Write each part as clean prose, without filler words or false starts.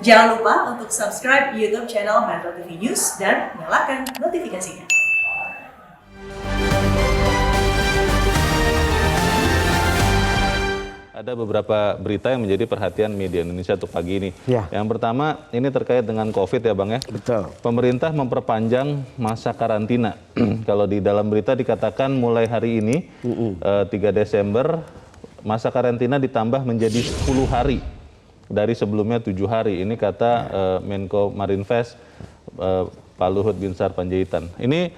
Jangan lupa untuk subscribe YouTube channel Metro TV News dan nyalakan notifikasinya. Ada beberapa berita yang menjadi perhatian media Indonesia untuk pagi ini. Ya. Yang pertama, ini terkait dengan COVID ya Bang ya. Betul. Pemerintah memperpanjang masa karantina. Kalau di dalam berita dikatakan mulai hari ini, 3 Desember, masa karantina ditambah menjadi 10 hari. Dari sebelumnya 7 hari. Ini kata Menko Marinvest, Pak Luhut Binsar Panjaitan. Ini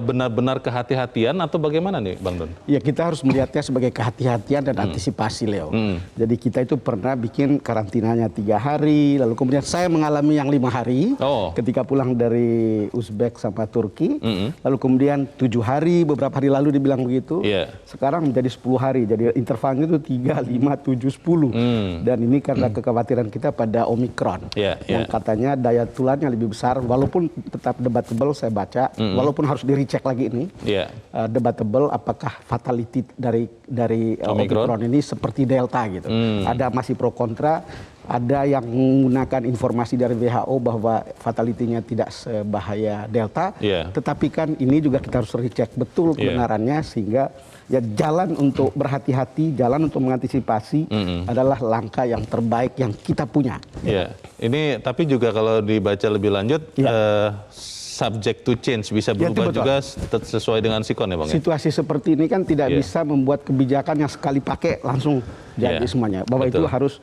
benar-benar kehati-hatian atau bagaimana nih Bang Don? Ya, kita harus melihatnya sebagai kehati-hatian dan antisipasi, Leo. Jadi kita itu pernah bikin karantinanya 3 hari, lalu kemudian saya mengalami yang 5 hari ketika pulang dari Uzbek sama Turki, lalu kemudian 7 hari, beberapa hari lalu dibilang begitu, sekarang menjadi 10 hari, jadi intervalnya itu 3, 5, 7, 10. Dan ini karena kekhawatiran kita pada Omikron, yang katanya daya tularnya lebih besar, walaupun tetap debatable saya baca, walaupun harus di-recheck lagi ini, debatable apakah fatality dari Omicron ini seperti Delta gitu. Ada masih pro kontra, ada yang menggunakan informasi dari WHO bahwa fatality-nya tidak sebahaya Delta, tetapi kan ini juga kita harus recheck betul kebenarannya, sehingga ya jalan untuk berhati-hati, jalan untuk mengantisipasi adalah langkah yang terbaik yang kita punya. Ini tapi juga kalau dibaca lebih lanjut, subject to change, bisa berubah juga sesuai dengan sikon ya Bang? Situasi seperti ini kan tidak bisa membuat kebijakan yang sekali pakai langsung jadi semuanya. Bahwa itu harus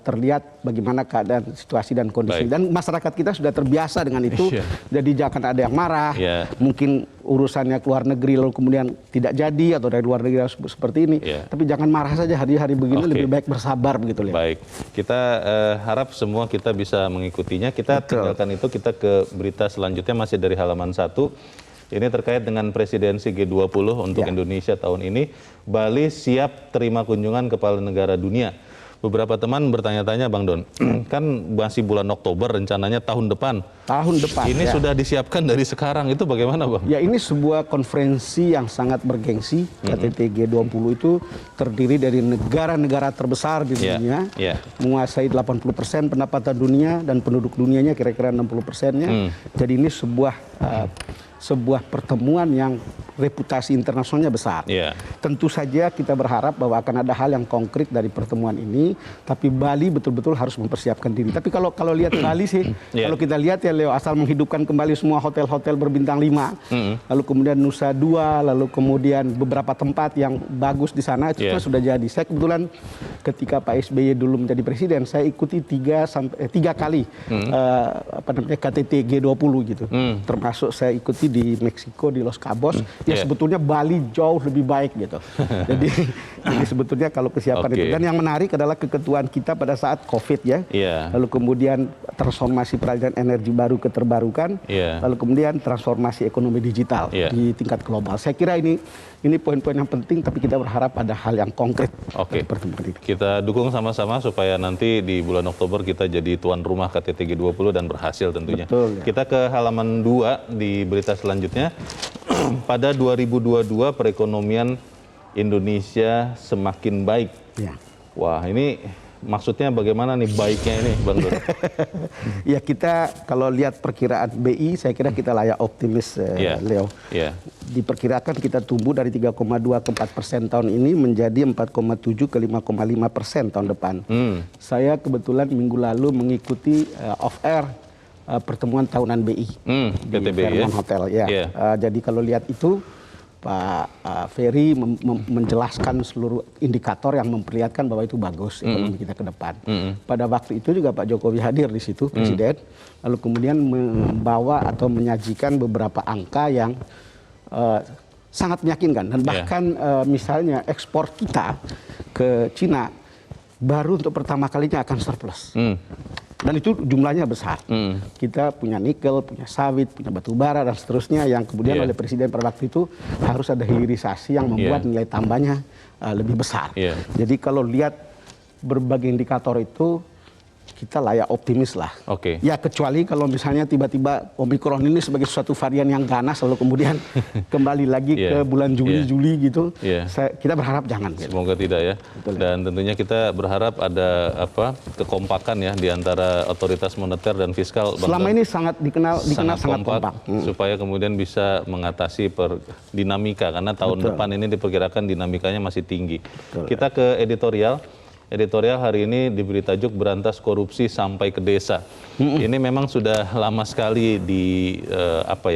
terlihat bagaimana keadaan situasi dan kondisi. Dan masyarakat kita sudah terbiasa dengan itu. Jadi jangan ada yang marah. Mungkin urusannya ke luar negeri lalu kemudian tidak jadi, atau dari luar negeri seperti ini. Tapi jangan marah saja hari-hari begini, lebih baik bersabar begitu. Baik, kita harap semua kita bisa mengikutinya. Kita tinggalkan itu, kita ke berita selanjutnya masih dari halaman 1. Ini terkait dengan presidensi G20 untuk Indonesia tahun ini. Bali siap terima kunjungan kepala negara dunia. Beberapa teman bertanya-tanya Bang Don, kan masih bulan Oktober, rencananya tahun depan. Ini sudah disiapkan dari sekarang, itu bagaimana Bang? Ya, ini sebuah konferensi yang sangat bergengsi. KTT G20 itu terdiri dari negara-negara terbesar di dunia, menguasai 80% pendapatan dunia dan penduduk dunianya kira-kira 60%-nya. Jadi ini sebuah pertemuan yang reputasi internasionalnya besar. Tentu saja kita berharap bahwa akan ada hal yang konkret dari pertemuan ini, tapi Bali betul-betul harus mempersiapkan diri. Tapi kalau lihat Bali sih, kalau kita lihat ya Leo, asal menghidupkan kembali semua hotel-hotel berbintang 5, lalu kemudian Nusa Dua, lalu kemudian beberapa tempat yang bagus di sana, itu sudah jadi. Saya kebetulan ketika Pak SBY dulu menjadi presiden, saya ikuti 3 kali KTT G20 gitu. Termasuk saya ikuti di Meksiko, di Los Cabos. Sebetulnya Bali jauh lebih baik gitu. Jadi sebetulnya kalau kesiapan itu. Dan yang menarik adalah keketuaan kita pada saat COVID lalu kemudian transformasi peralihan energi baru ke terbarukan, lalu kemudian transformasi ekonomi digital di tingkat global. Saya kira ini poin-poin yang penting, tapi kita berharap ada hal yang konkret. Pertemuan ini. Kita dukung sama-sama supaya nanti di bulan Oktober kita jadi tuan rumah KTT G20 dan berhasil tentunya. Kita ke halaman 2 di berita selanjutnya. Pada 2022 perekonomian Indonesia semakin baik. Wah, ini maksudnya bagaimana nih baiknya ini Bang Don? Ya, kita kalau lihat perkiraan BI, saya kira kita layak optimis, Leo. Diperkirakan kita tumbuh dari 3,2 ke 4% tahun ini menjadi 4,7 ke 5,5% tahun depan. Saya kebetulan minggu lalu mengikuti off-air pertemuan tahunan BI di Fairmont Hotel. Jadi kalau lihat itu, Pak Ferry menjelaskan seluruh indikator yang memperlihatkan bahwa itu bagus ekonomi kita ke depan. Pada waktu itu juga Pak Jokowi hadir di situ, Presiden, lalu kemudian membawa atau menyajikan beberapa angka yang sangat meyakinkan. Dan bahkan misalnya ekspor kita ke Cina baru untuk pertama kalinya akan surplus. Dan itu jumlahnya besar. Kita punya nikel, punya sawit, punya batu bara, dan seterusnya, yang kemudian oleh Presiden pada waktu itu harus ada hilirisasi yang membuat nilai tambahnya lebih besar. Jadi kalau lihat berbagai indikator itu, kita layak optimis lah. Oke. Ya kecuali kalau misalnya tiba-tiba Omikron ini sebagai suatu varian yang ganas lalu kemudian kembali lagi ke bulan Juli gitu. Kita berharap jangan. Semoga tidak ya. Betul, dan tentunya kita berharap ada kekompakan ya di antara otoritas moneter dan fiskal. Selama ini sangat dikenal sangat kompak. Supaya kemudian bisa mengatasi dinamika karena tahun depan ini diperkirakan dinamikanya masih tinggi. Betul. Kita ke editorial. Editorial hari ini diberi tajuk Berantas Korupsi Sampai ke Desa. Ini memang sudah lama sekali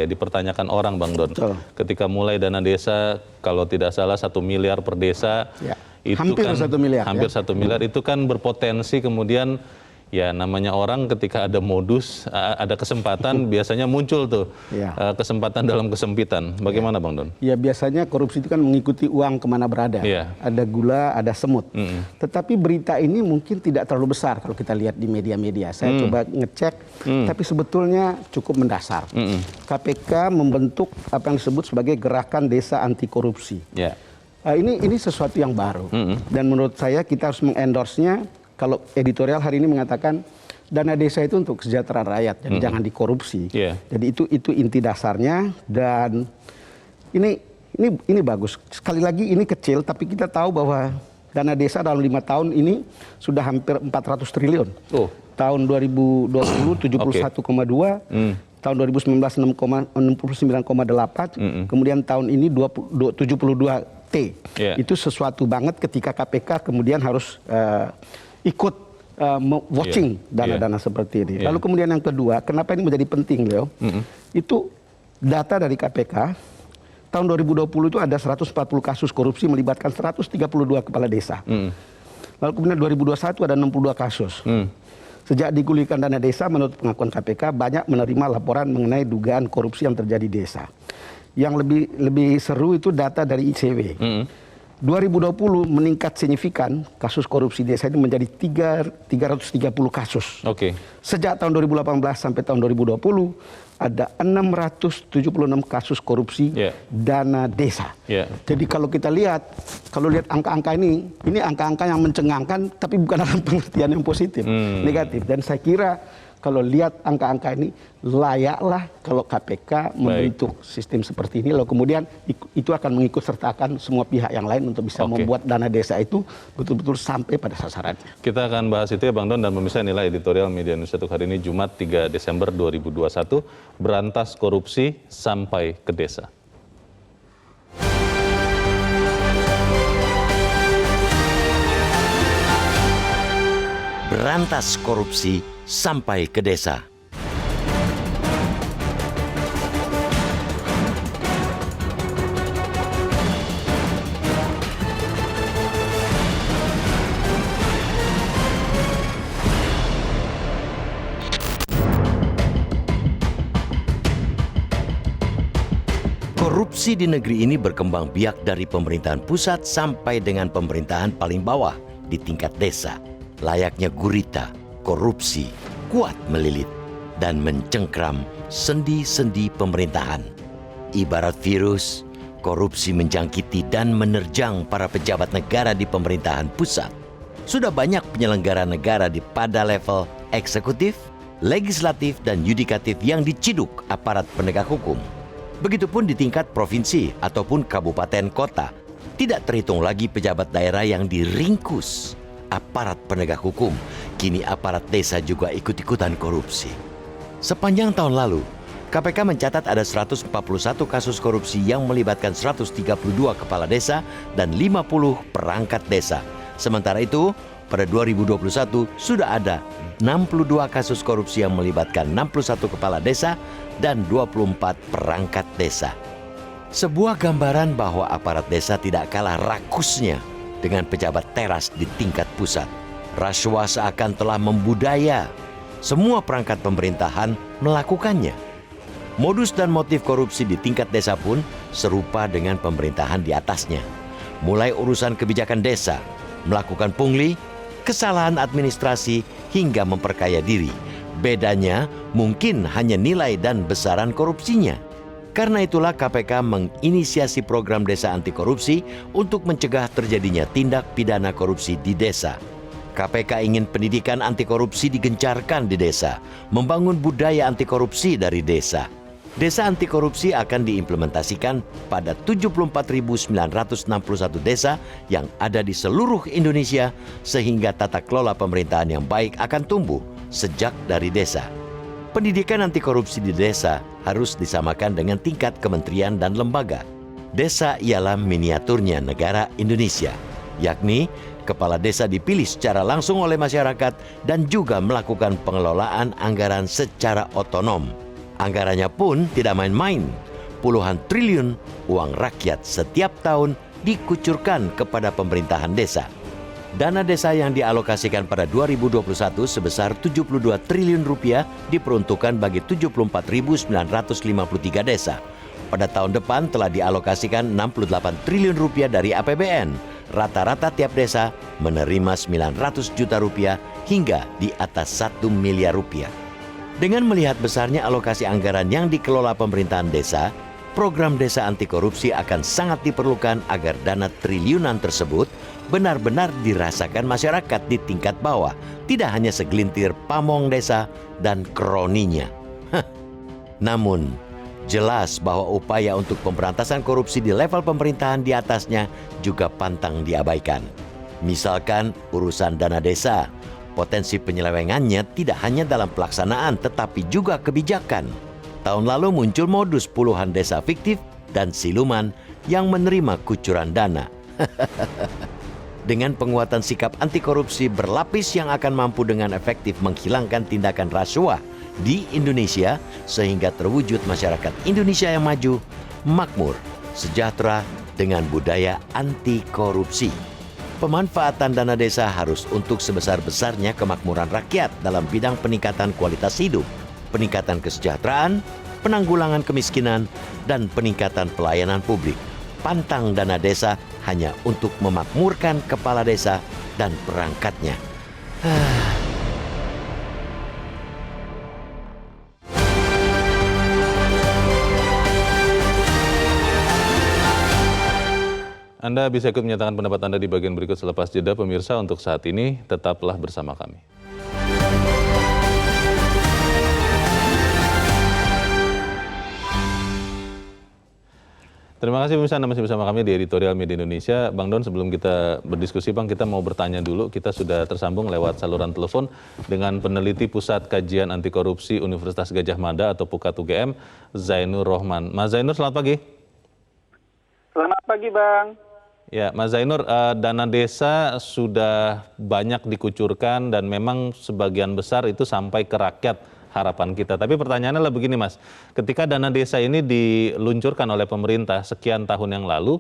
dipertanyakan orang, Bang Don. Betul. Ketika mulai dana desa, kalau tidak salah 1 miliar per desa, itu hampir kan 1 miliar. Hampir 1 miliar itu kan berpotensi kemudian. Ya namanya orang ketika ada modus, ada kesempatan biasanya muncul tuh kesempatan dalam kesempitan. Bagaimana Bang Don? Ya biasanya korupsi itu kan mengikuti uang kemana berada. Ada gula, ada semut. Tetapi berita ini mungkin tidak terlalu besar kalau kita lihat di media-media. Saya coba ngecek, tapi sebetulnya cukup mendasar. KPK membentuk apa yang disebut sebagai Gerakan Desa Anti Korupsi. Ini sesuatu yang baru. Dan menurut saya kita harus mengendorse-nya. Kalau editorial hari ini mengatakan dana desa itu untuk kesejahteraan rakyat, jadi jangan dikorupsi. Jadi itu inti dasarnya dan ini bagus. Sekali lagi ini kecil, tapi kita tahu bahwa dana desa dalam 5 tahun ini sudah hampir 400 triliun. Tahun 2020 71,2, tahun 2019 69,8, kemudian tahun ini 72 T. Itu sesuatu banget ketika KPK kemudian harus ikut watching dana-dana seperti ini. Lalu kemudian yang kedua, kenapa ini menjadi penting, Leo? Itu data dari KPK, tahun 2020 itu ada 140 kasus korupsi melibatkan 132 kepala desa. Lalu kemudian 2021 ada 62 kasus. Sejak digulirkan dana desa, menurut pengakuan KPK, banyak menerima laporan mengenai dugaan korupsi yang terjadi di desa. Yang lebih seru itu data dari ICW. 2020 meningkat signifikan kasus korupsi desa ini menjadi 330 kasus. Sejak tahun 2018 sampai tahun 2020 ada 676 kasus korupsi dana desa. Jadi kalau kita lihat angka-angka ini angka-angka yang mencengangkan tapi bukan dalam pengertian yang positif, negatif. Dan saya kira kalau lihat angka-angka ini, layaklah kalau KPK membentuk sistem seperti ini, lalu kemudian itu akan mengikut sertakan semua pihak yang lain untuk bisa membuat dana desa itu betul-betul sampai pada sasarannya. Kita akan bahas itu ya Bang Don, dan pemirsa, inilah editorial Media Indonesia untuk hari ini Jumat 3 Desember 2021, Berantas Korupsi Sampai ke Desa. Berantas korupsi sampai ke desa. Korupsi di negeri ini berkembang biak dari pemerintahan pusat sampai dengan pemerintahan paling bawah di tingkat desa. Layaknya gurita, korupsi kuat melilit dan mencengkram sendi-sendi pemerintahan. Ibarat virus, korupsi menjangkiti dan menerjang para pejabat negara di pemerintahan pusat. Sudah banyak penyelenggara negara pada level eksekutif, legislatif, dan yudikatif yang diciduk aparat penegak hukum. Begitupun di tingkat provinsi ataupun kabupaten kota. Tidak terhitung lagi pejabat daerah yang diringkus aparat penegak hukum. Kini aparat desa juga ikut-ikutan korupsi. Sepanjang tahun lalu, KPK mencatat ada 141 kasus korupsi yang melibatkan 132 kepala desa dan 50 perangkat desa. Sementara itu, pada 2021 sudah ada 62 kasus korupsi yang melibatkan 61 kepala desa dan 24 perangkat desa. Sebuah gambaran bahwa aparat desa tidak kalah rakusnya dengan pejabat teras di tingkat pusat. Rasuah seakan telah membudaya. Semua perangkat pemerintahan melakukannya. Modus dan motif korupsi di tingkat desa pun serupa dengan pemerintahan di atasnya. Mulai urusan kebijakan desa, melakukan pungli, kesalahan administrasi, hingga memperkaya diri. Bedanya mungkin hanya nilai dan besaran korupsinya. Karena itulah KPK menginisiasi program desa anti korupsi untuk mencegah terjadinya tindak pidana korupsi di desa. KPK ingin pendidikan anti korupsi digencarkan di desa, membangun budaya anti korupsi dari desa. Desa anti korupsi akan diimplementasikan pada 74.961 desa yang ada di seluruh Indonesia, sehingga tata kelola pemerintahan yang baik akan tumbuh sejak dari desa. Pendidikan anti korupsi di desa harus disamakan dengan tingkat kementerian dan lembaga. Desa ialah miniaturnya negara Indonesia, yakni kepala desa dipilih secara langsung oleh masyarakat dan juga melakukan pengelolaan anggaran secara otonom. Anggarannya pun tidak main-main. Puluhan triliun uang rakyat setiap tahun dikucurkan kepada pemerintahan desa. Dana desa yang dialokasikan pada 2021 sebesar 72 triliun rupiah diperuntukkan bagi 74.953 desa. Pada tahun depan telah dialokasikan 68 triliun rupiah dari APBN. Rata-rata tiap desa menerima 900 juta rupiah hingga di atas 1 miliar rupiah. Dengan melihat besarnya alokasi anggaran yang dikelola pemerintahan desa, program desa anti korupsi akan sangat diperlukan agar dana triliunan tersebut benar-benar dirasakan masyarakat di tingkat bawah, tidak hanya segelintir pamong desa dan kroninya. Namun, jelas bahwa upaya untuk pemberantasan korupsi di level pemerintahan di atasnya juga pantang diabaikan. Misalkan urusan dana desa, potensi penyelewengannya tidak hanya dalam pelaksanaan tetapi juga kebijakan. Tahun lalu muncul modus puluhan desa fiktif dan siluman yang menerima kucuran dana. Dengan penguatan sikap anti korupsi berlapis yang akan mampu dengan efektif menghilangkan tindakan rasuah di Indonesia sehingga terwujud masyarakat Indonesia yang maju, makmur, sejahtera dengan budaya anti korupsi. Pemanfaatan dana desa harus untuk sebesar-besarnya kemakmuran rakyat dalam bidang peningkatan kualitas hidup, peningkatan kesejahteraan, penanggulangan kemiskinan, dan peningkatan pelayanan publik. Pantang dana desa hanya untuk memakmurkan kepala desa dan perangkatnya. Anda bisa ikut menyatakan pendapat Anda di bagian berikut selepas jeda. Pemirsa, untuk saat ini tetaplah bersama kami. Terima kasih pemirsa, Anda masih bersama kami di Editorial Media Indonesia. Bang Don, sebelum kita berdiskusi Bang, kita mau bertanya dulu. Kita sudah tersambung lewat saluran telepon dengan peneliti Pusat Kajian Anti Korupsi Universitas Gadjah Mada atau PUKAT UGM, Zainur Rohman. Mas Zainur, selamat pagi. Selamat pagi, Bang. Ya, Mas Zainur, dana desa sudah banyak dikucurkan dan memang sebagian besar itu sampai ke rakyat, harapan kita. Tapi pertanyaannya adalah begini, Mas. Ketika dana desa ini diluncurkan oleh pemerintah sekian tahun yang lalu,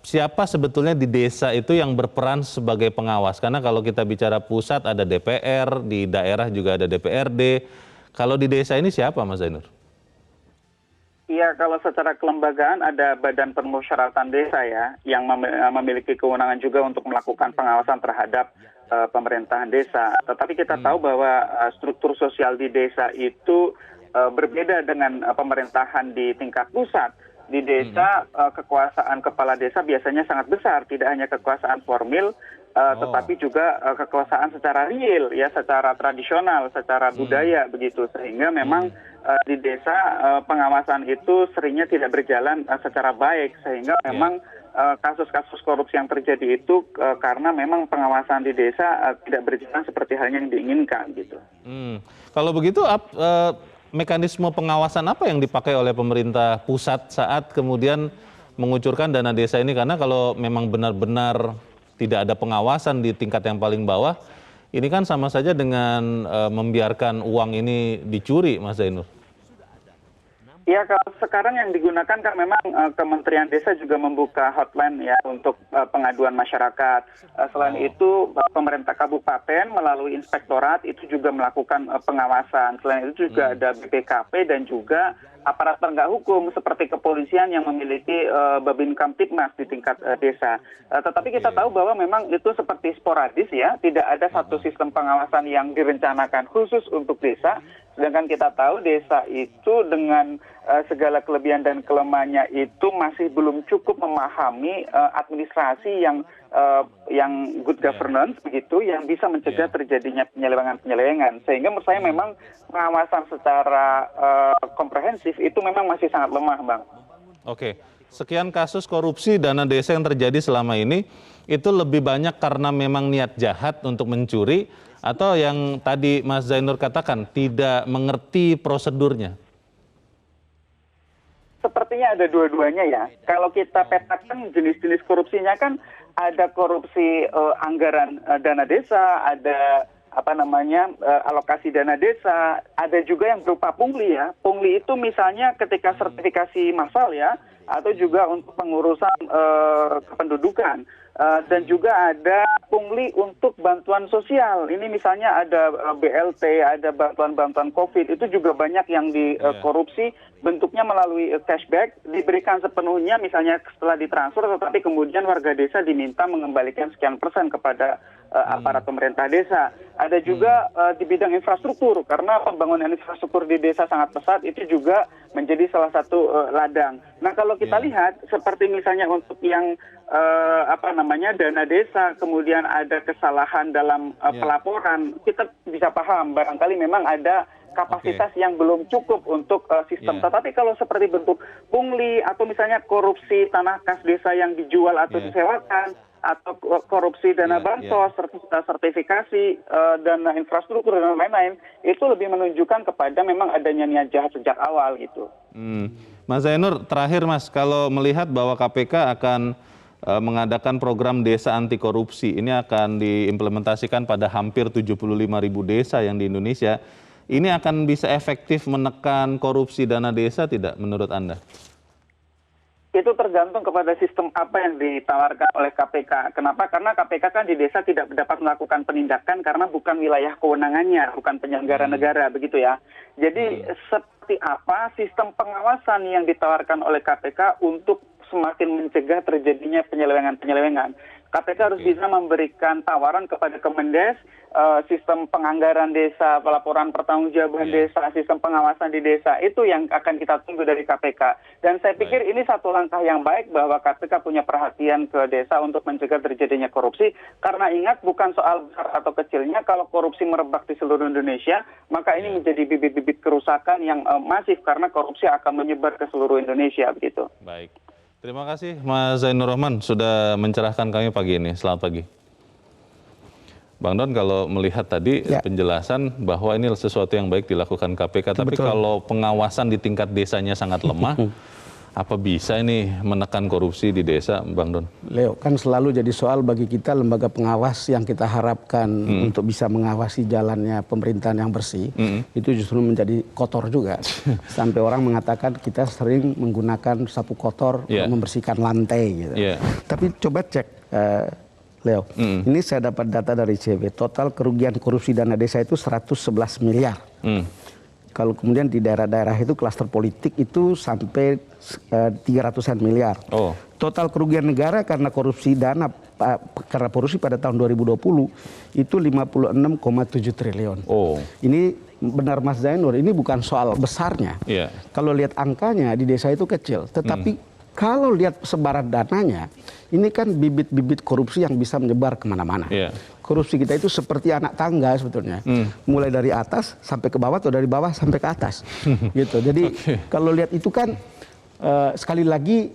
siapa sebetulnya di desa itu yang berperan sebagai pengawas? Karena kalau kita bicara pusat ada DPR, di daerah juga ada DPRD. Kalau di desa ini siapa, Mas Zainur? Iya, kalau secara kelembagaan ada Badan Permusyawaratan Desa ya, yang memiliki kewenangan juga untuk melakukan pengawasan terhadap pemerintahan desa. Tetapi kita tahu bahwa struktur sosial di desa itu berbeda dengan pemerintahan di tingkat pusat. Di desa kekuasaan kepala desa biasanya sangat besar, tidak hanya kekuasaan formil, tetapi juga kekuasaan secara real, ya, secara tradisional, secara budaya begitu. Sehingga memang di desa pengawasan itu seringnya tidak berjalan secara baik, sehingga memang kasus-kasus korupsi yang terjadi itu karena memang pengawasan di desa tidak berjalan seperti halnya yang diinginkan gitu. Kalau begitu mekanisme pengawasan apa yang dipakai oleh pemerintah pusat saat kemudian mengucurkan dana desa ini? Karena kalau memang benar-benar tidak ada pengawasan di tingkat yang paling bawah, ini kan sama saja dengan membiarkan uang ini dicuri, Mas Zainur. Ya, kalau sekarang yang digunakan kan memang Kementerian Desa juga membuka hotline ya untuk pengaduan masyarakat. Selain itu pemerintah kabupaten melalui inspektorat itu juga melakukan pengawasan. Selain itu juga ada BPKP dan juga aparat penegak hukum seperti kepolisian yang memiliki Babin Kamtibmas di tingkat desa. Tetapi kita tahu bahwa memang itu seperti sporadis ya, tidak ada satu sistem pengawasan yang direncanakan khusus untuk desa, Sedangkan kita tahu desa itu dengan segala kelebihan dan kelemahannya itu masih belum cukup memahami administrasi yang good governance begitu, yang bisa mencegah terjadinya penyelewengan. Sehingga menurut saya memang pengawasan secara komprehensif itu memang masih sangat lemah, Bang. Oke, sekian kasus korupsi dana desa yang terjadi selama ini, itu lebih banyak karena memang niat jahat untuk mencuri, atau yang tadi Mas Zainur katakan tidak mengerti prosedurnya? Sepertinya ada dua-duanya ya. Kalau kita petakan jenis-jenis korupsinya kan ada korupsi anggaran dana desa, ada alokasi dana desa, ada juga yang berupa pungli ya. Pungli itu misalnya ketika sertifikasi massal ya, atau juga untuk pengurusan kependudukan. Dan juga ada pungli untuk bantuan sosial. Ini misalnya ada BLT, ada bantuan-bantuan COVID, itu juga banyak yang dikorupsi, bentuknya melalui cashback, diberikan sepenuhnya misalnya setelah ditransfer, tetapi kemudian warga desa diminta mengembalikan sekian persen kepada aparat pemerintah desa. Ada juga di bidang infrastruktur, karena pembangunan infrastruktur di desa sangat pesat, itu juga menjadi salah satu ladang. Nah kalau kita lihat, seperti misalnya untuk yang dana desa, kemudian ada kesalahan dalam pelaporan, kita bisa paham barangkali memang ada kapasitas yang belum cukup untuk sistem. Tetapi kalau seperti bentuk pungli atau misalnya korupsi tanah kas desa yang dijual atau disewakan, atau korupsi dana bansos, sertifikasi, dana infrastruktur dan lain-lain, itu lebih menunjukkan kepada memang adanya niat jahat sejak awal gitu. Mas Zainur, terakhir Mas, kalau melihat bahwa KPK akan mengadakan program desa anti korupsi, ini akan diimplementasikan pada hampir 75.000 desa yang di Indonesia, ini akan bisa efektif menekan korupsi dana desa tidak menurut Anda? Itu tergantung kepada sistem apa yang ditawarkan oleh KPK. Kenapa? Karena KPK kan di desa tidak dapat melakukan penindakan karena bukan wilayah kewenangannya, bukan penyelenggara negara, begitu ya. Jadi seperti apa sistem pengawasan yang ditawarkan oleh KPK untuk semakin mencegah terjadinya penyelewengan. KPK harus bisa memberikan tawaran kepada Kemendes, sistem penganggaran desa, pelaporan pertanggungjawaban desa, sistem pengawasan di desa, itu yang akan kita tunggu dari KPK. Dan saya pikir ini satu langkah yang baik bahwa KPK punya perhatian ke desa untuk mencegah terjadinya korupsi, karena ingat bukan soal besar atau kecilnya, kalau korupsi merebak di seluruh Indonesia, maka ini menjadi bibit-bibit kerusakan yang masif karena korupsi akan menyebar ke seluruh Indonesia begitu. Baik. Terima kasih Mas Zainur Rahman sudah mencerahkan kami pagi ini. Selamat pagi. Bang Don, kalau melihat tadi penjelasan bahwa ini sesuatu yang baik dilakukan KPK, tapi kalau pengawasan di tingkat desanya sangat lemah, apa bisa ini menekan korupsi di desa, Bang Don? Leo, kan selalu jadi soal bagi kita lembaga pengawas yang kita harapkan untuk bisa mengawasi jalannya pemerintahan yang bersih, itu justru menjadi kotor juga. Sampai orang mengatakan kita sering menggunakan sapu kotor untuk membersihkan lantai gitu. Tapi coba cek, Leo, ini saya dapat data dari ICW, total kerugian korupsi dana desa itu 111 miliar. Kalau kemudian di daerah-daerah itu klaster politik itu sampai 300-an miliar. Total kerugian negara karena korupsi dana karena korupsi pada tahun 2020 itu 56,7 triliun. Ini benar Mas Zainur, ini bukan soal besarnya. Kalau lihat angkanya di desa itu kecil, tetapi kalau lihat sebaran dananya, ini kan bibit-bibit korupsi yang bisa menyebar kemana-mana. Korupsi kita itu seperti anak tangga sebetulnya, mulai dari atas sampai ke bawah atau dari bawah sampai ke atas, gitu. Jadi kalau lihat itu kan sekali lagi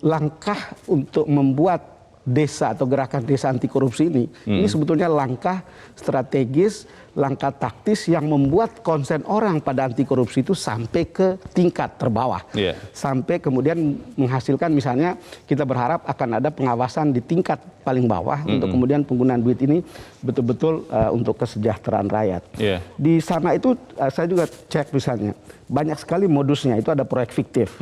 langkah untuk membuat desa atau gerakan desa anti korupsi ini sebetulnya langkah strategis, langkah taktis yang membuat konsen orang pada anti korupsi itu sampai ke tingkat terbawah, sampai kemudian menghasilkan misalnya kita berharap akan ada pengawasan di tingkat paling bawah untuk kemudian penggunaan duit ini betul-betul untuk kesejahteraan rakyat. Di sana itu saya juga cek misalnya banyak sekali modusnya, itu ada proyek fiktif,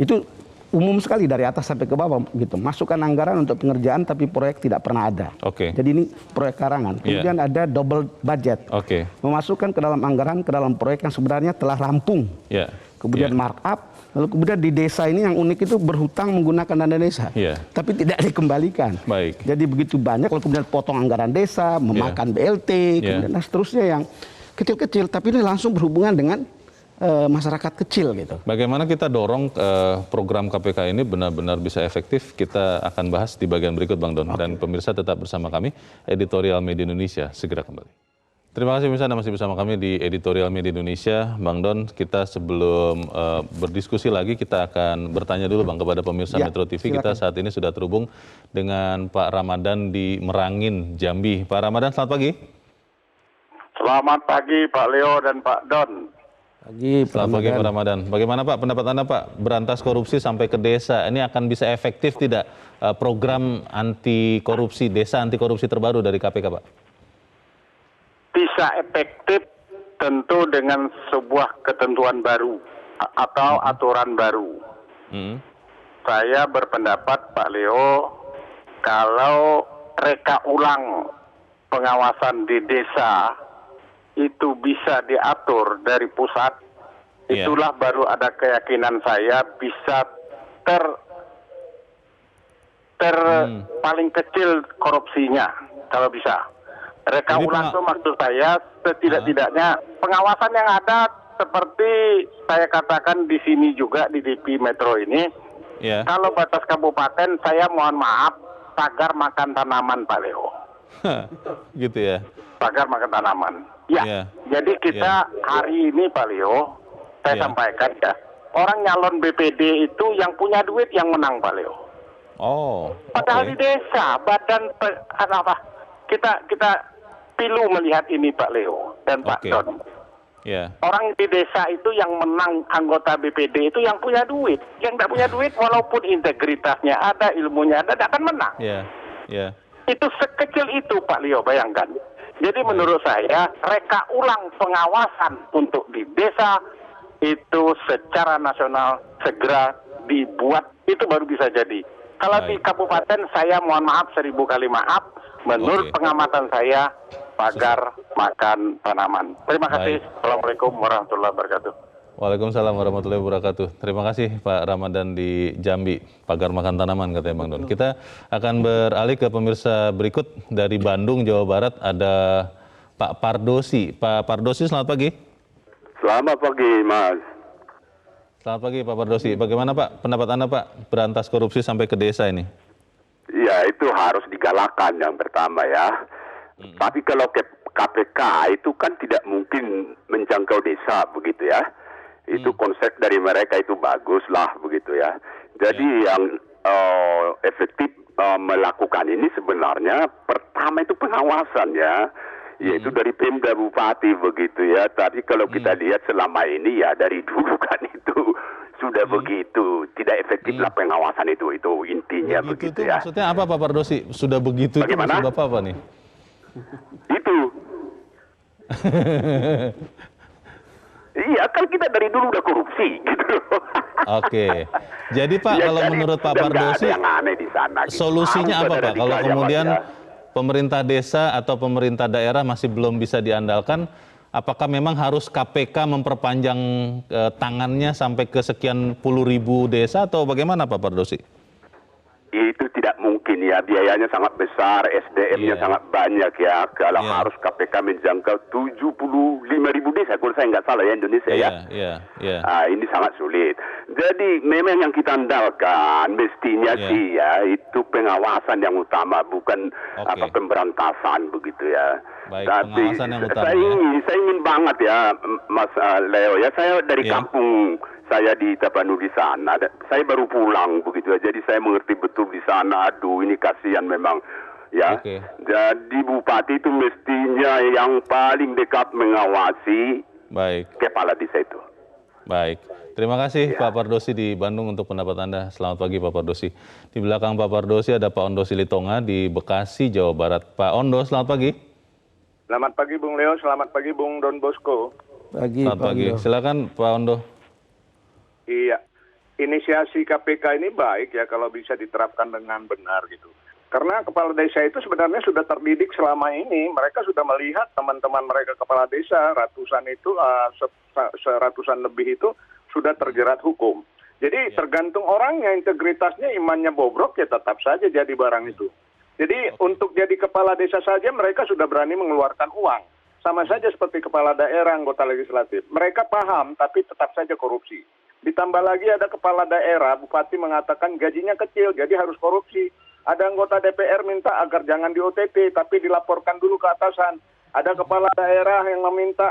itu umum sekali dari atas sampai ke bawah gitu. Masukkan anggaran untuk pengerjaan tapi proyek tidak pernah ada. Jadi ini proyek karangan. Kemudian ada double budget. Memasukkan ke dalam anggaran, ke dalam proyek yang sebenarnya telah rampung. Kemudian markup. Lalu kemudian di desa ini yang unik itu berhutang menggunakan dana desa. Tapi tidak dikembalikan. Jadi begitu banyak. Lalu kemudian potong anggaran desa, memakan BLT, kemudian seterusnya yang kecil-kecil, tapi ini langsung berhubungan dengan masyarakat kecil gitu. Bagaimana kita dorong program KPK ini benar-benar bisa efektif, kita akan bahas di bagian berikut Bang Don. Dan pemirsa tetap bersama kami, Editorial Media Indonesia segera kembali. Terima kasih pemirsa, Anda masih bersama kami di Editorial Media Indonesia. Bang Don, kita sebelum berdiskusi lagi, kita akan bertanya dulu Bang kepada pemirsa Metro TV. Silakan. Kita saat ini sudah terhubung dengan Pak Ramadan di Merangin, Jambi. Pak Ramadan, selamat pagi. Selamat pagi Pak Leo dan Pak Don. Selamat pagi Pak Ramadan. Bagaimana Pak pendapat Anda Pak, berantas korupsi sampai ke desa, ini akan bisa efektif tidak program anti korupsi, desa anti korupsi terbaru dari KPK Pak? Bisa efektif tentu dengan sebuah ketentuan baru atau aturan baru. Saya berpendapat Pak Leo, kalau reka ulang pengawasan di desa itu bisa diatur dari pusat, itulah baru ada keyakinan saya bisa paling kecil korupsinya kalau bisa. Reka ulang itu maksud saya setidak-tidaknya pengawasan yang ada seperti saya katakan di sini juga di TV Metro ini. Kalau batas kabupaten saya mohon maaf pagar makan tanaman Pak Leo. Gitu ya. Pagar makan tanaman. Ya, jadi kita hari ini Pak Leo, saya sampaikan ya, orang nyalon BPD itu yang punya duit yang menang Pak Leo. Padahal di desa, badan kita pilu melihat ini Pak Leo dan Pak Don. Orang di desa itu yang menang anggota BPD itu yang punya duit. Yang tidak punya duit walaupun integritasnya ada, ilmunya ada, tidak akan menang. Itu sekecil itu Pak Leo, bayangkan. Jadi menurut saya reka ulang pengawasan untuk di desa itu secara nasional segera dibuat, itu baru bisa jadi. Kalau di kabupaten saya mohon maaf 1000 kali maaf, menurut pengamatan saya pagar makan tanaman. Terima kasih. Assalamualaikum warahmatullahi wabarakatuh. Waalaikumsalam warahmatullahi wabarakatuh. Terima kasih Pak Ramadan di Jambi, pagar makan tanaman katanya Bang Don. Kita akan beralih ke pemirsa berikut dari Bandung, Jawa Barat, ada Pak Pardosi. Pak Pardosi, selamat pagi. Selamat pagi Mas. Selamat pagi Pak Pardosi. Bagaimana Pak pendapat Anda Pak, berantas korupsi sampai ke desa ini? Ya itu harus digalakkan yang pertama ya. Tapi kalau KPK itu kan tidak mungkin menjangkau desa begitu ya. Itu konsep dari mereka itu bagus lah begitu ya. Jadi yang efektif melakukan ini sebenarnya pertama itu pengawasan ya, yaitu dari Pemda Bupati begitu ya. Tapi kalau kita lihat selama ini ya dari dulu kan itu sudah begitu tidak efektif lah pengawasan itu intinya begitu ya. Maksudnya apa Pak Pardosi? Sudah begitu Bagaimana? Itu maksud Bapak apa nih? Itu. Iya, kan kita dari dulu udah korupsi gitu. Oke. Jadi Pak, ya, kalau menurut Pak Pardosi, yang aneh di sana, gitu. Solusinya apa Pak? Kalau kemudian pemerintah desa atau pemerintah daerah masih belum bisa diandalkan, apakah memang harus KPK memperpanjang tangannya sampai ke sekian puluh ribu desa atau bagaimana Pak Pardosi? Itu tidak mungkin ya, biayanya sangat besar, SDM-nya sangat banyak ya. Kalau harus KPK menjangkau 75.000 desa, kalau saya nggak salah ya Indonesia ya. Ini sangat sulit. Jadi memang yang kita andalkan mestinya sih ya, itu pengawasan yang utama, bukan pemberantasan begitu ya. Baik, tapi pengawasan yang utama, saya ingin banget ya Mas Leo ya, saya dari kampung saya di Tapanuli di sana, saya baru pulang begitu ya, jadi saya mengerti betul di sana. Aduh, ini kasihan memang ya. Jadi bupati itu mestinya yang paling dekat mengawasi kepala desa itu. Baik, terima kasih Pak Pardosi di Bandung untuk pendapat Anda. Selamat pagi Pak Pardosi. Di belakang Pak Pardosi ada Pak Ondo Silitonga di Bekasi, Jawa Barat. Pak Ondo, selamat pagi. Selamat pagi Bung Leo, selamat pagi Bung Don Bosco. Selamat pagi. Silakan Pak Ondo. Iya, inisiasi KPK ini baik ya kalau bisa diterapkan dengan benar gitu. Karena kepala desa itu sebenarnya sudah terdidik selama ini. Mereka sudah melihat teman-teman mereka kepala desa, ratusan itu, seratusan lebih itu sudah terjerat hukum. Jadi tergantung orangnya, integritasnya, imannya bobrok ya tetap saja jadi barang itu. Jadi untuk jadi kepala desa saja mereka sudah berani mengeluarkan uang. sama saja seperti kepala daerah, anggota legislatif. Mereka paham, tapi tetap saja korupsi. Ditambah lagi ada kepala daerah, bupati mengatakan gajinya kecil, jadi harus korupsi. Ada anggota DPR minta agar jangan di OTT, tapi dilaporkan dulu ke atasan. Ada kepala daerah yang meminta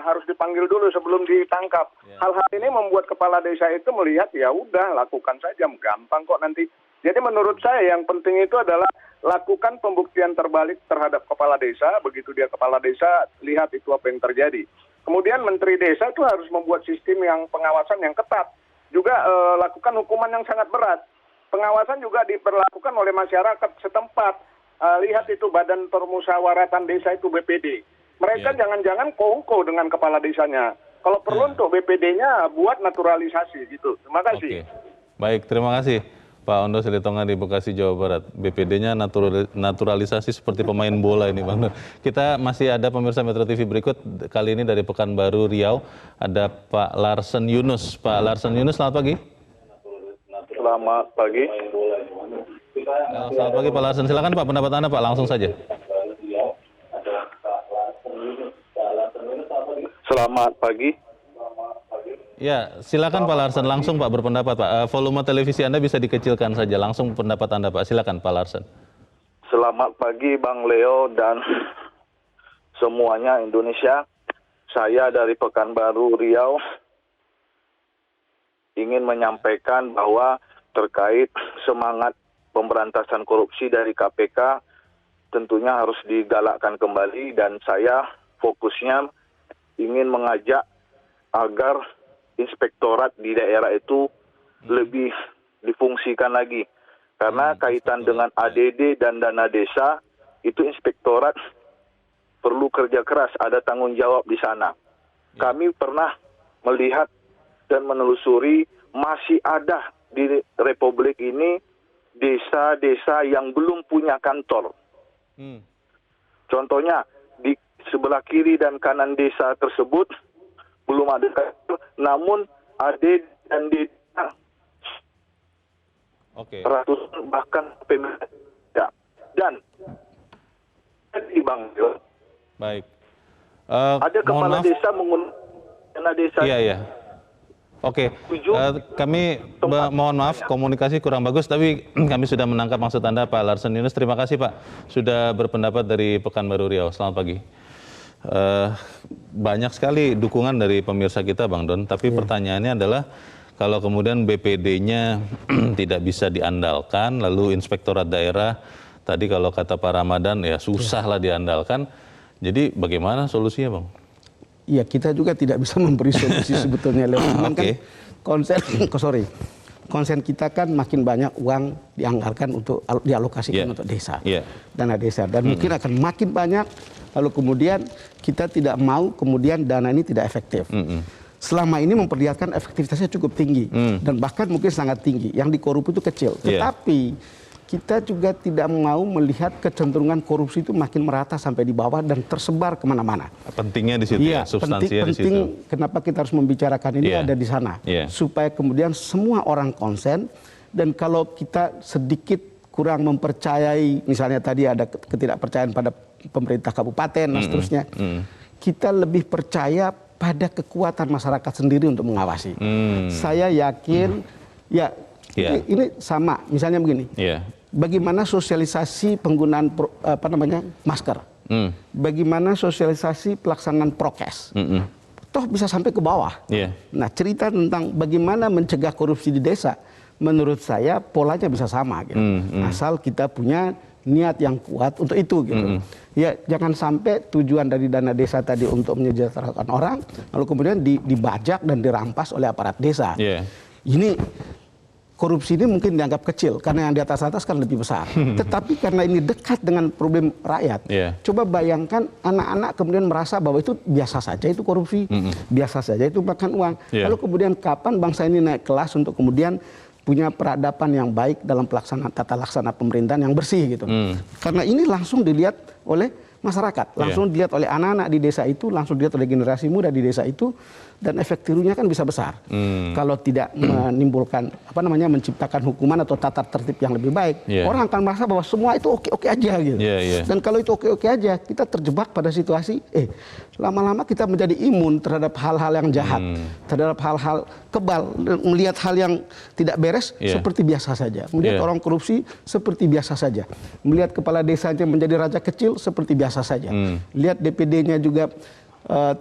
harus dipanggil dulu sebelum ditangkap. Hal-hal ini membuat kepala desa itu melihat, ya udah lakukan saja, gampang kok nanti. Jadi menurut saya yang penting itu adalah lakukan pembuktian terbalik terhadap kepala desa. Begitu dia kepala desa, lihat itu apa yang terjadi. Kemudian menteri desa itu harus membuat sistem yang pengawasan yang ketat. Juga lakukan hukuman yang sangat berat. Pengawasan juga diperlakukan oleh masyarakat setempat. Lihat itu Badan Permusyawaratan Desa itu BPD. Mereka jangan-jangan kongko dengan kepala desanya. Kalau perlu untuk BPD-nya buat naturalisasi gitu. Terima kasih. Baik, terima kasih Pak Ondo Silitonga di Bekasi, Jawa Barat. BPD-nya naturalisasi seperti pemain bola ini, Bang. Kita masih ada pemirsa Metro TV berikut. Kali ini dari Pekanbaru, Riau. Ada Pak Larsen Yunus. Pak Larsen Yunus, selamat pagi. Selamat pagi. Selamat pagi Pak Larsen. Silakan Pak, pendapat Anda Pak, langsung saja. Selamat pagi. Ya, silakan Pak Larsen, langsung Pak berpendapat Pak. Volume televisi Anda bisa dikecilkan saja, langsung pendapat Anda Pak. Silakan Pak Larsen. Selamat pagi Bang Leo dan semuanya Indonesia. Saya dari Pekanbaru, Riau ingin menyampaikan bahwa terkait semangat pemberantasan korupsi dari KPK tentunya harus digalakkan kembali, dan saya fokusnya ingin mengajak agar inspektorat di daerah itu lebih difungsikan lagi. Karena kaitan dengan ADD dan dana desa, itu inspektorat perlu kerja keras, ada tanggung jawab di sana. Kami pernah melihat dan menelusuri masih ada di Republik ini desa-desa yang belum punya kantor. Contohnya di sebelah kiri dan kanan desa tersebut belum ada kantor, namun AD dan desa ratusan bahkan pemerintah. Dan di Bang, baik. Ada kepala desa menggunakan dana desa. Iya. Oke, kami mohon maaf komunikasi kurang bagus, tapi kami sudah menangkap maksud Anda Pak Larsen Yunus. Terima kasih Pak sudah berpendapat dari Pekanbaru Riau. Selamat pagi. Banyak sekali dukungan dari pemirsa kita Bang Don, tapi pertanyaannya adalah kalau kemudian BPD-nya tidak bisa diandalkan, lalu inspektorat daerah tadi kalau kata Pak Ramadan ya susah lah diandalkan. Jadi bagaimana solusinya Bang? Iya, kita juga tidak bisa memberi solusi sebetulnya. Cuman kan konsen kita kan makin banyak uang dianggarkan untuk dialokasikan untuk desa, dana desa, dan mungkin akan makin banyak. Lalu kemudian kita tidak mau kemudian dana ini tidak efektif. Selama ini memperlihatkan efektivitasnya cukup tinggi dan bahkan mungkin sangat tinggi. Yang dikorup itu kecil, tetapi kita juga tidak mau melihat kecenderungan korupsi itu makin merata sampai di bawah dan tersebar kemana-mana. Pentingnya di situ substansinya di situ. Penting kenapa kita harus membicarakan ini ada di sana. Supaya kemudian semua orang konsen, dan kalau kita sedikit kurang mempercayai, misalnya tadi ada ketidakpercayaan pada pemerintah kabupaten dan seterusnya, kita lebih percaya pada kekuatan masyarakat sendiri untuk mengawasi. Saya yakin, ini sama, misalnya begini. Bagaimana sosialisasi penggunaan masker, bagaimana sosialisasi pelaksanaan prokes, toh bisa sampai ke bawah. Nah, cerita tentang bagaimana mencegah korupsi di desa, menurut saya polanya bisa sama, gitu. Asal kita punya niat yang kuat untuk itu, gitu. Ya, jangan sampai tujuan dari dana desa tadi untuk menyejahterakan orang, lalu kemudian dibajak dan dirampas oleh aparat desa. Ini korupsi ini mungkin dianggap kecil karena yang di atas-atas kan lebih besar. Tetapi karena ini dekat dengan problem rakyat. Coba bayangkan anak-anak kemudian merasa bahwa itu biasa saja itu korupsi, biasa saja itu makan uang. Lalu kemudian kapan bangsa ini naik kelas untuk kemudian punya peradaban yang baik dalam pelaksanaan tata laksana pemerintahan yang bersih gitu. Karena ini langsung dilihat oleh masyarakat, langsung dilihat oleh anak-anak di desa itu, langsung dilihat oleh generasi muda di desa itu, dan efek tirunya kan bisa besar. Kalau tidak menimbulkan menciptakan hukuman atau tata tertib yang lebih baik, orang akan merasa bahwa semua itu oke-oke aja gitu. Dan kalau itu oke-oke aja, kita terjebak pada situasi lama-lama kita menjadi imun terhadap hal-hal yang jahat, terhadap hal-hal kebal, melihat hal yang tidak beres seperti biasa saja, melihat orang korupsi seperti biasa saja, melihat kepala desanya menjadi raja kecil seperti biasa saja, lihat DPD-nya juga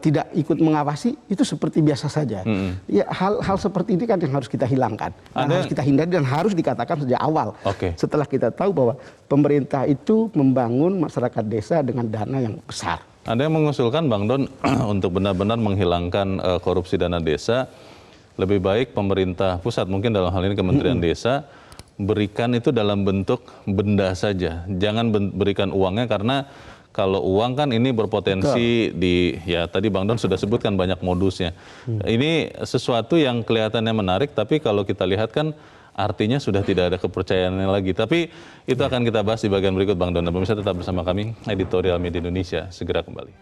tidak ikut mengawasi, itu seperti biasa saja. Ya, hal seperti ini kan yang harus kita hilangkan, harus kita hindari, dan harus dikatakan sejak awal. Setelah kita tahu bahwa pemerintah itu membangun masyarakat desa dengan dana yang besar. Ada yang mengusulkan, Bang Don, untuk benar-benar menghilangkan korupsi dana desa, lebih baik pemerintah pusat, mungkin dalam hal ini Kementerian Desa, berikan itu dalam bentuk benda saja. Jangan berikan uangnya, karena kalau uang kan ini berpotensi ya tadi Bang Don sudah sebutkan banyak modusnya. Ini sesuatu yang kelihatannya menarik, tapi kalau kita lihat kan artinya sudah tidak ada kepercayaannya lagi. Tapi itu akan kita bahas di bagian berikut, Bang Don. Dan pemirsa tetap bersama kami, Editorial Media Indonesia segera kembali.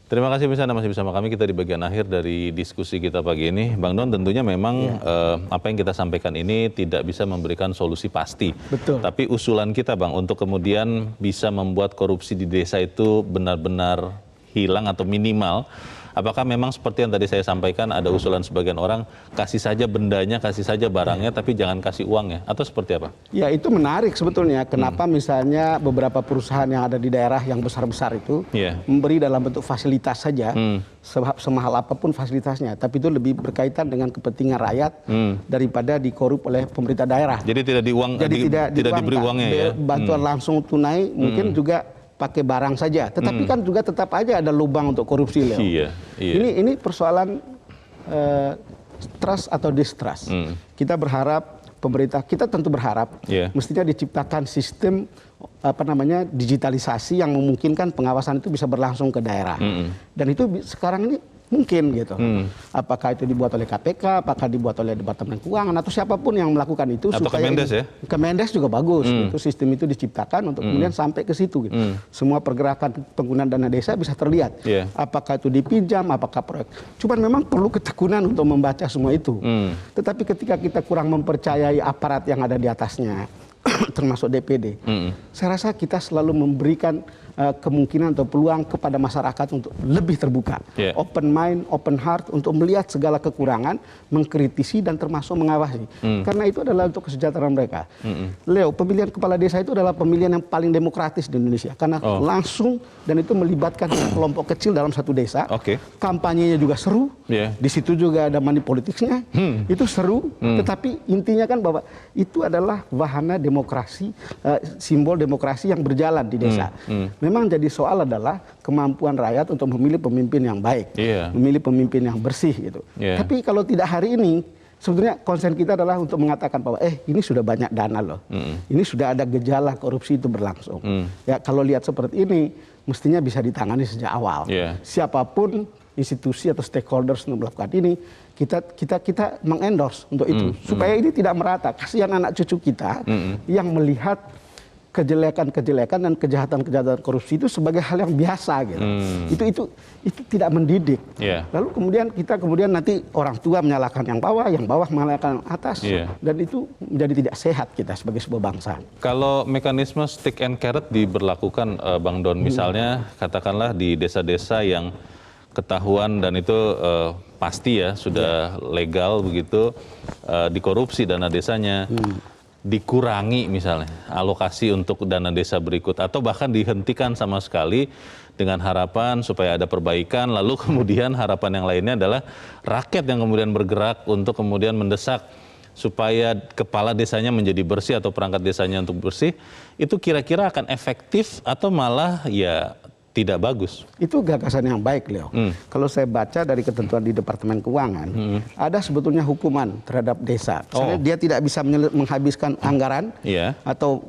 Terima kasih pemirsa, Anda masih bersama kami. Kita di bagian akhir dari diskusi kita pagi ini. Bang Don, tentunya memang apa yang kita sampaikan ini tidak bisa memberikan solusi pasti. Betul. Tapi usulan kita, Bang, untuk kemudian bisa membuat korupsi di desa itu benar-benar hilang atau minimal. Apakah memang seperti yang tadi saya sampaikan, ada usulan sebagian orang, kasih saja bendanya, kasih saja barangnya, tapi jangan kasih uangnya, atau seperti apa? Ya, itu menarik sebetulnya. Kenapa misalnya beberapa perusahaan yang ada di daerah yang besar-besar itu memberi dalam bentuk fasilitas saja, semahal apapun fasilitasnya, tapi itu lebih berkaitan dengan kepentingan rakyat daripada dikorup oleh pemerintah daerah. Jadi tidak tidak diberi uangnya ya? Bantuan langsung tunai, mungkin juga pakai barang saja, tetapi kan juga tetap aja ada lubang untuk korupsi, Leo. Ini persoalan trust atau distrust. Kita berharap pemerintah, kita tentu berharap mestinya diciptakan sistem digitalisasi yang memungkinkan pengawasan itu bisa berlangsung ke daerah. Dan itu sekarang ini mungkin gitu. Apakah itu dibuat oleh KPK, apakah dibuat oleh Departemen Keuangan, atau siapapun yang melakukan itu. Atau supaya Kemendes ya? Kemendes juga bagus. Itu sistem itu diciptakan untuk kemudian sampai ke situ. Gitu. Semua pergerakan penggunaan dana desa bisa terlihat. Apakah itu dipinjam, apakah proyek. Cuman memang perlu ketekunan untuk membaca semua itu. Tetapi ketika kita kurang mempercayai aparat yang ada di atasnya, termasuk DPD, saya rasa kita selalu memberikan kemungkinan atau peluang kepada masyarakat untuk lebih terbuka, open mind, open heart, untuk melihat segala kekurangan, mengkritisi dan termasuk mengawasi. Karena itu adalah untuk kesejahteraan mereka. Leo, pemilihan kepala desa itu adalah pemilihan yang paling demokratis di Indonesia, karena langsung, dan itu melibatkan kelompok kecil dalam satu desa. Kampanyenya juga seru, di situ juga ada money politiknya, itu seru. Tetapi intinya kan bahwa itu adalah wahana demokrasi, simbol demokrasi yang berjalan di desa. Memang jadi soal adalah kemampuan rakyat untuk memilih pemimpin yang baik, memilih pemimpin yang bersih gitu. Tapi kalau tidak hari ini, sebetulnya konsen kita adalah untuk mengatakan bahwa ini sudah banyak dana loh, ini sudah ada gejala korupsi itu berlangsung. Ya, kalau lihat seperti ini, mestinya bisa ditangani sejak awal. Siapapun institusi atau stakeholders untuk melakukan ini, kita mengendorse untuk itu, supaya ini tidak merata. Kasihan anak cucu kita yang melihat kejelekan-kejelekan dan kejahatan-kejahatan korupsi itu sebagai hal yang biasa gitu. Itu tidak mendidik. Lalu kemudian nanti orang tua menyalahkan yang bawah menyalahkan atas, dan itu menjadi tidak sehat kita sebagai sebuah bangsa. Kalau mekanisme stick and carrot diberlakukan, Bang Don, misalnya katakanlah di desa-desa yang ketahuan dan itu pasti ya sudah legal begitu, dikorupsi dana desanya, dikurangi misalnya alokasi untuk dana desa berikut, atau bahkan dihentikan sama sekali dengan harapan supaya ada perbaikan, lalu kemudian harapan yang lainnya adalah rakyat yang kemudian bergerak untuk kemudian mendesak supaya kepala desanya menjadi bersih atau perangkat desanya untuk bersih. Itu kira-kira akan efektif atau malah ya tidak bagus? Itu gagasan yang baik, Leo. Kalau saya baca dari ketentuan di Departemen Keuangan, ada sebetulnya hukuman terhadap desa. Misalnya dia tidak bisa menghabiskan anggaran, atau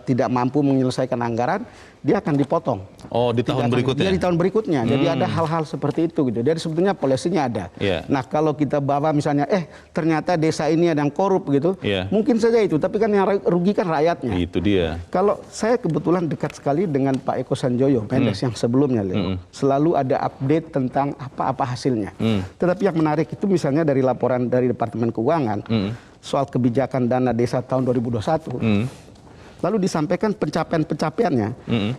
tidak mampu menyelesaikan anggaran, dia akan dipotong. Oh, di tahun berikutnya? Iya, di tahun berikutnya. Jadi ada hal-hal seperti itu gitu. Jadi sebetulnya polisinya ada. Nah, kalau kita bawa misalnya, ternyata desa ini ada yang korup gitu, mungkin saja itu. Tapi kan yang rugi kan rakyatnya. Itu dia. Kalau saya kebetulan dekat sekali dengan Pak Eko Sanjoyo, Mendes yang sebelumnya, Leo. Selalu ada update tentang apa hasilnya. Tetapi yang menarik itu misalnya dari laporan dari Departemen Keuangan, soal kebijakan dana desa tahun 2021, lalu disampaikan pencapaian-pencapaiannya,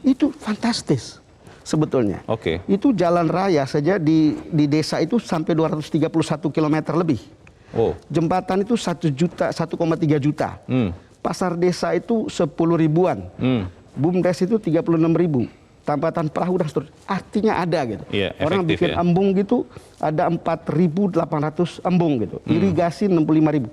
itu fantastis sebetulnya. Itu jalan raya saja di desa itu sampai 231 km lebih. Jembatan itu 1,3 juta. Pasar desa itu 10 ribuan. BUMDes itu 36.000. Tambatan perahu dan seterusnya. Artinya ada gitu. Orang bikin embung gitu, ada 4.800 embung gitu. Irigasi 65.000.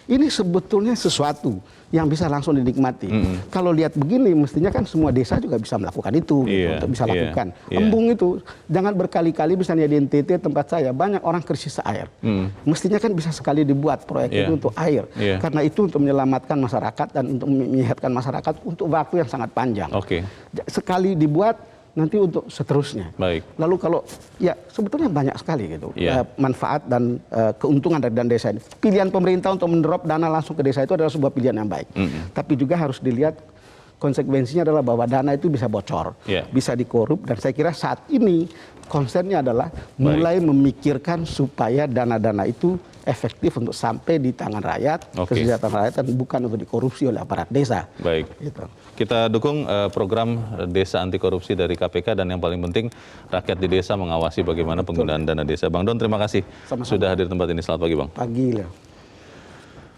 Ini sebetulnya sesuatu yang bisa langsung dinikmati. Kalau lihat begini, mestinya kan semua desa juga bisa melakukan itu, gitu, untuk bisa lakukan. Embung itu, jangan berkali-kali, misalnya di NTT tempat saya, banyak orang krisis air. Mestinya kan bisa sekali dibuat proyek itu untuk air. Karena itu untuk menyelamatkan masyarakat dan untuk menyehatkan masyarakat untuk waktu yang sangat panjang. Sekali dibuat, nanti untuk seterusnya. Lalu kalau ya sebetulnya banyak sekali gitu manfaat dan keuntungan dari dana desa ini. Pilihan pemerintah untuk mendrop dana langsung ke desa itu adalah sebuah pilihan yang baik. Tapi juga harus dilihat konsekuensinya adalah bahwa dana itu bisa bocor, bisa dikorup, dan saya kira saat ini konsennya adalah mulai memikirkan supaya dana-dana itu efektif untuk sampai di tangan rakyat, kesejahteraan rakyat, dan bukan untuk dikorupsi oleh aparat desa. Gitu. Kita dukung program desa anti korupsi dari KPK, dan yang paling penting rakyat di desa mengawasi bagaimana penggunaan dana desa. Bang Don, terima kasih sudah hadir di tempat ini. Selamat pagi, Bang. Pagi, Leo.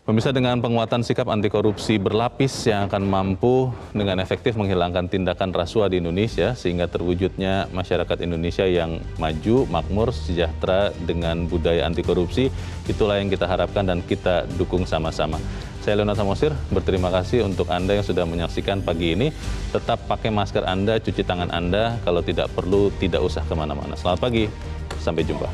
Pemirsa, dengan penguatan sikap anti korupsi berlapis yang akan mampu dengan efektif menghilangkan tindakan rasuah di Indonesia sehingga terwujudnya masyarakat Indonesia yang maju, makmur, sejahtera dengan budaya anti korupsi, itulah yang kita harapkan dan kita dukung sama-sama. Saya Leonard Samosir, berterima kasih untuk Anda yang sudah menyaksikan pagi ini. Tetap pakai masker Anda, cuci tangan Anda, kalau tidak perlu tidak usah kemana-mana. Selamat pagi, sampai jumpa.